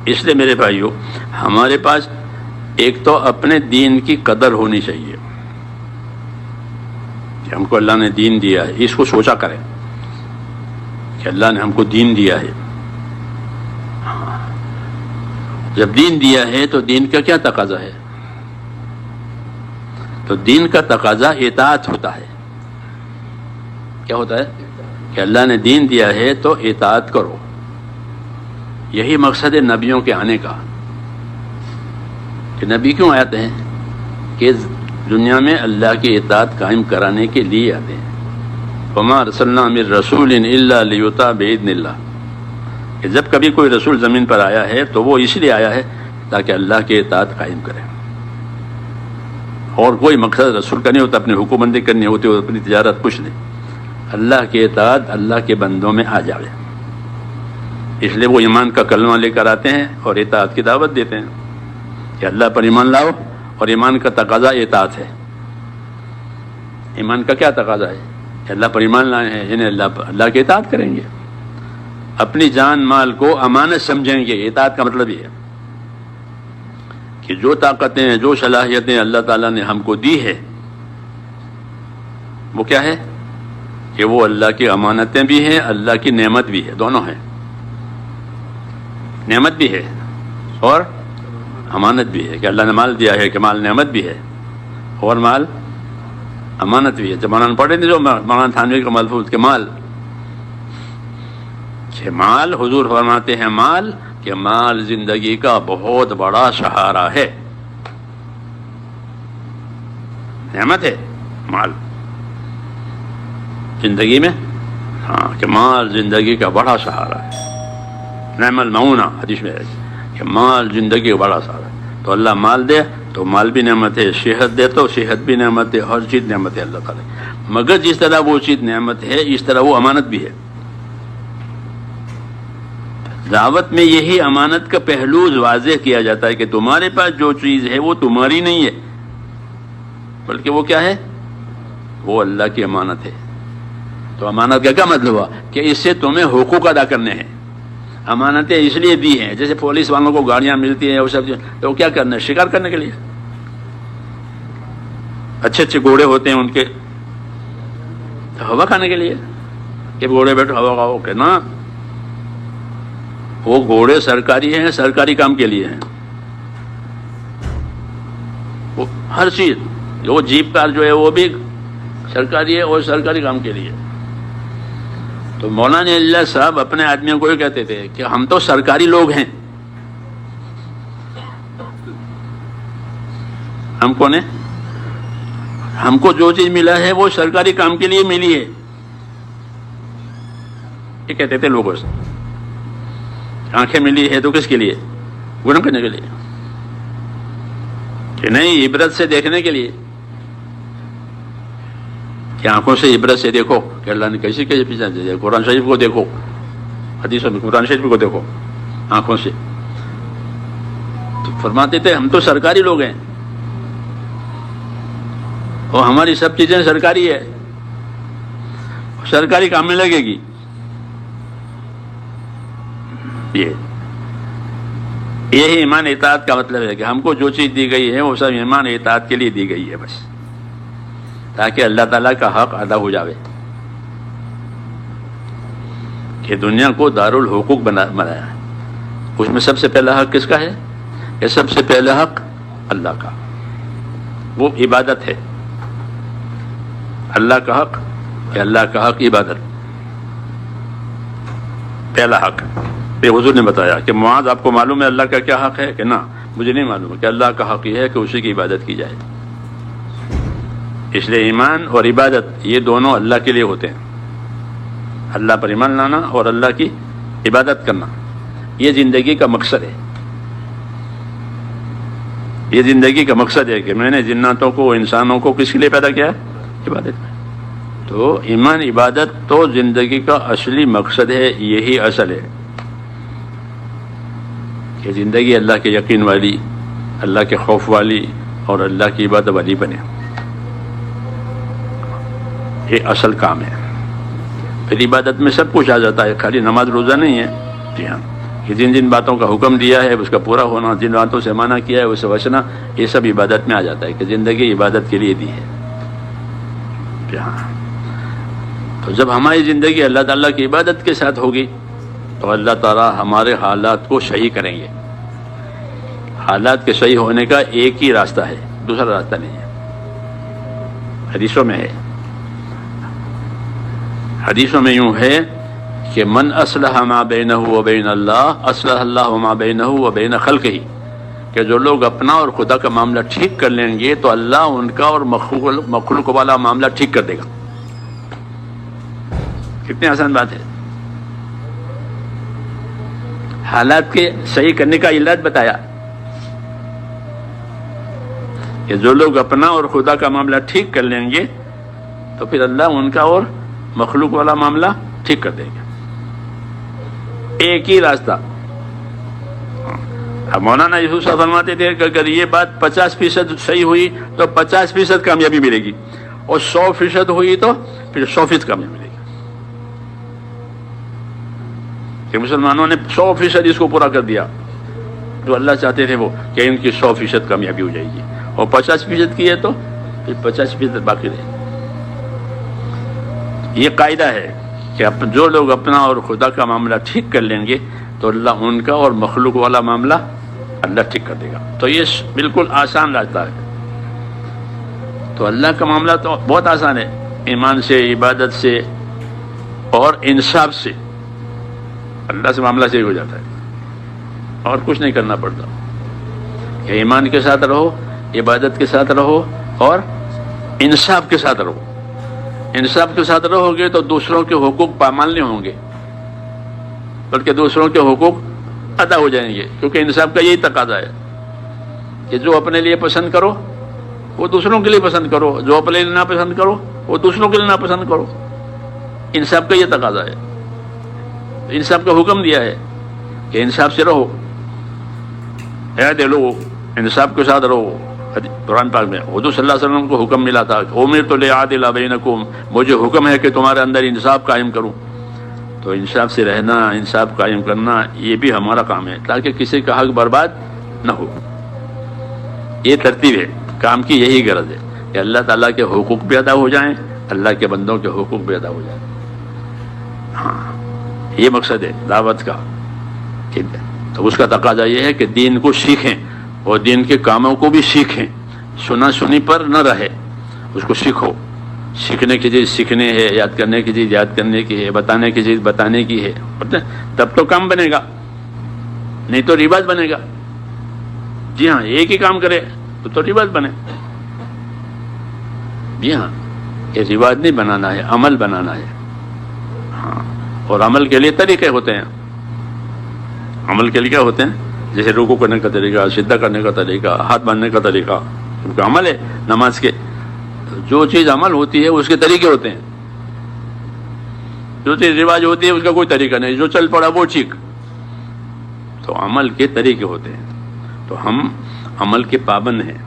اس لیے میرے بھائیوں، ہمارے پاس ایک تو اپنے دین کی قدر ہونی چاہیے کہ ہم کو اللہ نے دین دیا ہے، اس کو سوچا کریں کہ اللہ نے ہم کو دین دیا ہے۔ جب دین دیا ہے تو دین کا کیا تقاضا ہے؟ تو دین کا تقاضا اطاعت ہوتا ہے۔ کیا ہوتا ہے؟ کہ اللہ نے دین دیا ہے تو اطاعت کرو۔ یہی مقصد ہے نبیوں کے آنے کا، کہ نبی کیوں آتے ہیں؟ کہ دنیا میں اللہ کی اطاعت قائم کرانے کے لیے آتے ہیں۔ وما ارسلنا من رسول الا لیطاع باذن اللہ، کہ جب کبھی کوئی رسول زمین پر آیا ہے تو وہ اس لیے آیا ہے تاکہ اللہ کی اطاعت قائم کرے، اور کوئی مقصد رسول کا نہیں ہوتا اپنی حکومت کرنی ہوتی ہے، اپنی تجارت کچھ نہیں، اللہ کی اطاعت اللہ کے بندوں میں آ جاوے۔ اس لیے وہ ایمان کا کلمہ لے کر آتے ہیں اور اطاعت کی دعوت دیتے ہیں کہ اللہ پر ایمان لاؤ، اور ایمان کا تقاضا اطاعت ہے۔ ایمان کا کیا تقاضا ہے؟ کہ اللہ پر ایمان لائے ہیں، یعنی اللہ کی اطاعت کریں گے، اپنی جان مال کو امانت سمجھیں گے۔ اطاعت کا مطلب یہ ہے کہ جو طاقتیں، جو صلاحیتیں اللہ تعالیٰ نے ہم کو دی ہے، وہ کیا ہے؟ کہ وہ اللہ کی امانتیں بھی ہیں، اللہ کی نعمت بھی ہے، دونوں ہیں۔ نعمت بھی ہے اور امانت بھی ہے، کہ اللہ نے مال دیا ہے کہ مال نعمت بھی ہے اور مال امانت بھی ہے۔ جب مولانا پڑھے نہیں جو مولانا تھانوی کا ملفوظ کہ مال، کہ مال، حضور فرماتے ہیں مال، کہ مال زندگی کا بہت بڑا سہارا ہے۔ نعمت ہے مال زندگی میں، ہاں، کہ مال زندگی کا بڑا سہارا ہے۔ نعم المعونہ حدیث میں ہے کہ مال زندگی کا بڑا سہارا ہے۔ تو اللہ مال دے تو مال بھی نعمت ہے، صحت دے تو صحت بھی نعمت ہے، ہر چیز نعمت ہے اللہ تعالیٰ۔ مگر جس طرح وہ چیز نعمت ہے اس طرح وہ امانت بھی ہے۔ دعوت میں یہی امانت کا پہلو واضح کیا جاتا ہے کہ تمہارے پاس جو چیز ہے وہ تمہاری نہیں ہے، بلکہ وہ کیا ہے؟ وہ اللہ کی امانت ہے۔ تو امانت کا کیا مطلب ہوا؟ کہ اس سے تمہیں حقوق ادا کرنے ہیں۔ امانتیں اس لیے دی ہیں، جیسے پولیس والوں کو گاڑیاں ملتی ہیں، وہ سب تو وہ کیا کرنا ہے؟ شکار کرنے کے لیے۔ اچھے اچھے گھوڑے ہوتے ہیں ان کے، تو ہوا کھانے کے لیے، کہ گھوڑے بیٹھو ہوا کھاؤ، کہ نا، وہ گھوڑے سرکاری ہیں، سرکاری کام کے لیے ہیں۔ وہ ہر چیز، وہ جیپ کار جو ہے وہ بھی سرکاری ہے اور سرکاری کام کے لیے۔ تو مولانا اللہ صاحب اپنے آدمیوں کو یہ کہتے تھے کہ ہم تو سرکاری لوگ ہیں۔ ہم کون ہیں؟ ہم کو جو چیز ملا ہے وہ سرکاری کام کے لیے ملی ہے، یہ کہتے تھے لوگوں سے۔ آنکھیں ملی ہے تو کس کے لیے؟ گناہ کرنے کے لیے، کہ نہیں، عبرت سے دیکھنے کے لیے، کہ آنکھوں سے عبرت سے دیکھو کہ اللہ نے کیسے کیسے پیچھا دیا۔ قرآن شریف کو دیکھو، حدیث میں قرآن شریف کو دیکھو آنکھوں سے۔ تو فرماتے تھے ہم تو سرکاری لوگ ہیں اور ہماری سب چیزیں سرکاری ہے، سرکاری کام میں لگے گی۔ یہی ایمان اطاعت کا مطلب ہے کہ ہم کو جو چیز دی گئی ہے وہ سب ایمان اطاعت کے لیے دی گئی ہے، بس تاکہ اللہ تعالیٰ کا حق ادا ہو جاوے، کہ دنیا کو دارالحقوق بنایا ہے۔ اس میں سب سے پہلا حق کس کا ہے؟ کہ سب سے پہلا حق اللہ کا، وہ عبادت ہے۔ اللہ کا حق، کہ اللہ کا حق عبادت، پہلا حق۔ یہ حضور نے بتایا کہ معاذ آپ کو معلوم ہے اللہ کا کیا حق ہے؟ کہ نہ، مجھے نہیں معلوم ہے۔ کہ اللہ کا حق یہ ہے کہ اسی کی عبادت کی جائے۔ اس لیے ایمان اور عبادت یہ دونوں اللہ کے لیے ہوتے ہیں، اللہ پر ایمان لانا اور اللہ کی عبادت کرنا، یہ زندگی کا مقصد ہے۔ یہ زندگی کا مقصد ہے کہ میں نے جناتوں کو، انسانوں کو کس کے لیے پیدا کیا ہے؟ عبادت میں۔ تو ایمان عبادت تو زندگی کا اصلی مقصد ہے، یہی اصل ہے کہ زندگی اللہ کے یقین والی، اللہ کے خوف والی اور اللہ کی عبادت والی بنے۔ یہ اصل کام ہے۔ پھر عبادت میں سب کچھ آ جاتا ہے، خالی نماز روزہ نہیں ہے۔ جی ہاں، کہ جن جن باتوں کا حکم دیا ہے اس کا پورا ہونا، جن باتوں سے منع کیا ہے اسے بچنا، یہ سب عبادت میں آ جاتا ہے کہ زندگی عبادت کے لیے دی ہے۔ تو جب ہماری زندگی اللہ تعالیٰ کی عبادت کے ساتھ ہوگی تو اللہ تعالیٰ ہمارے حالات کو صحیح کریں گے۔ حالات کے صحیح ہونے کا ایک ہی راستہ ہے، دوسرا راستہ نہیں ہے۔ حدیثوں میں ہے، حدیثوں میں یوں ہے کہ من اصلح ما بینہ و بین اللہ اصلح اللہ ما بینہ و بین خلقہ، کہ جو لوگ اپنا اور خدا کا معاملہ ٹھیک کر لیں گے تو اللہ ان کا اور مخلوق والا معاملہ ٹھیک کر دے گا۔ کتنی آسان بات ہے۔ حالات کے صحیح کرنے کا علاج بتایا کہ جو لوگ اپنا اور خدا کا معاملہ ٹھیک کر لیں گے تو پھر اللہ ان کا اور مخلوق والا معاملہ ٹھیک کر دے گا۔ ایک ہی راستہ۔ مولانا یوسف صاحب فرماتے تھے کہ اگر یہ بات 50% صحیح ہوئی تو 50% کامیابی ملے گی، اور 100% ہوئی تو پھر 100% کامیابی ملے گی۔ کہ مسلمانوں نے 100% اس کو پورا کر دیا، جو اللہ چاہتے تھے وہ کہ ان کی 100% کامیابی ہو جائے گی، اور 50% کی ہے تو پھر 50% باقی رہے گی۔ یہ قاعدہ ہے کہ جو لوگ اپنا اور خدا کا معاملہ ٹھیک کر لیں گے تو اللہ ان کا اور مخلوق والا معاملہ اللہ ٹھیک کر دے گا۔ تو یہ بالکل آسان راستہ ہے۔ تو اللہ کا معاملہ تو بہت آسان ہے، ایمان سے، عبادت سے اور انصاف سے اللہ سے معاملہ صحیح ہو جاتا ہے، اور کچھ نہیں کرنا پڑتا۔ کہ ایمان کے ساتھ رہو، عبادت کے ساتھ رہو اور انصاف کے ساتھ رہو۔ انصاف کے ساتھ رہو گے تو دوسروں کے حقوق پامال نہیں ہوں گے، بلکہ دوسروں کے حقوق ادا ہو جائیں گے، کیونکہ انصاف کا یہی تقاضا ہے کہ جو اپنے لیے پسند کرو وہ دوسروں کے لیے پسند کرو، جو اپنے لیے ناپسند کرو وہ دوسروں کے لیے ناپسند کرو۔ انصاف کا یہ تقاضا ہے، انصاف کا حکم دیا ہے کہ انصاف سے رہو، اعدلوا، انصاف کے ساتھ رہو۔ قرآن پاک میں حضور صلی اللہ علیہ وسلم کو حکم ملا تھا، امرت لأعدل بینکم، مجھے حکم ہے کہ تمہارے اندر انصاف قائم کروں۔ تو انصاف سے رہنا، انصاف قائم کرنا، یہ بھی ہمارا کام ہے تاکہ کسی کا حق برباد نہ ہو۔ یہ ترتیب ہے، کام کی یہی غرض ہے کہ اللہ تعالیٰ کے حقوق بھی ادا ہو جائیں، اللہ کے بندوں کے حقوق بھی ادا ہو جائیں۔ ہاں، یہ مقصد ہے دعوت کا۔ تو اس کا تقاضا یہ ہے کہ دین کو سیکھیں اور دین کے کاموں کو بھی سیکھیں، سنا سنی پر نہ رہے، اس کو سیکھو۔ سیکھنے کی چیز سیکھنے ہے، یاد کرنے کی چیز یاد کرنے کی ہے، بتانے کی چیز بتانے کی ہے، تب تو کام بنے گا، نہیں تو رواج بنے گا۔ جی ہاں، ایک ہی کام کرے تو رواج بنے۔ جی ہاں، یہ رواج نہیں بنانا ہے، عمل بنانا ہے۔ ہاں، اور عمل کے لیے طریقے ہوتے ہیں۔ عمل کے لیے کیا ہوتے ہیں؟ جیسے رکوع کرنے کا طریقہ، سجدہ کرنے کا طریقہ، ہاتھ باندھنے کا طریقہ، کیونکہ عمل ہے نماز کے۔ جو چیز عمل ہوتی ہے اس کے طریقے ہوتے ہیں، جو چیز رواج ہوتی ہے اس کا کوئی طریقہ نہیں، جو چل پڑا وہ ٹھیک۔ تو عمل کے طریقے ہوتے ہیں، تو ہم عمل کے پابند ہیں،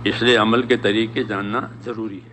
اس لیے عمل کے طریقے جاننا ضروری ہے۔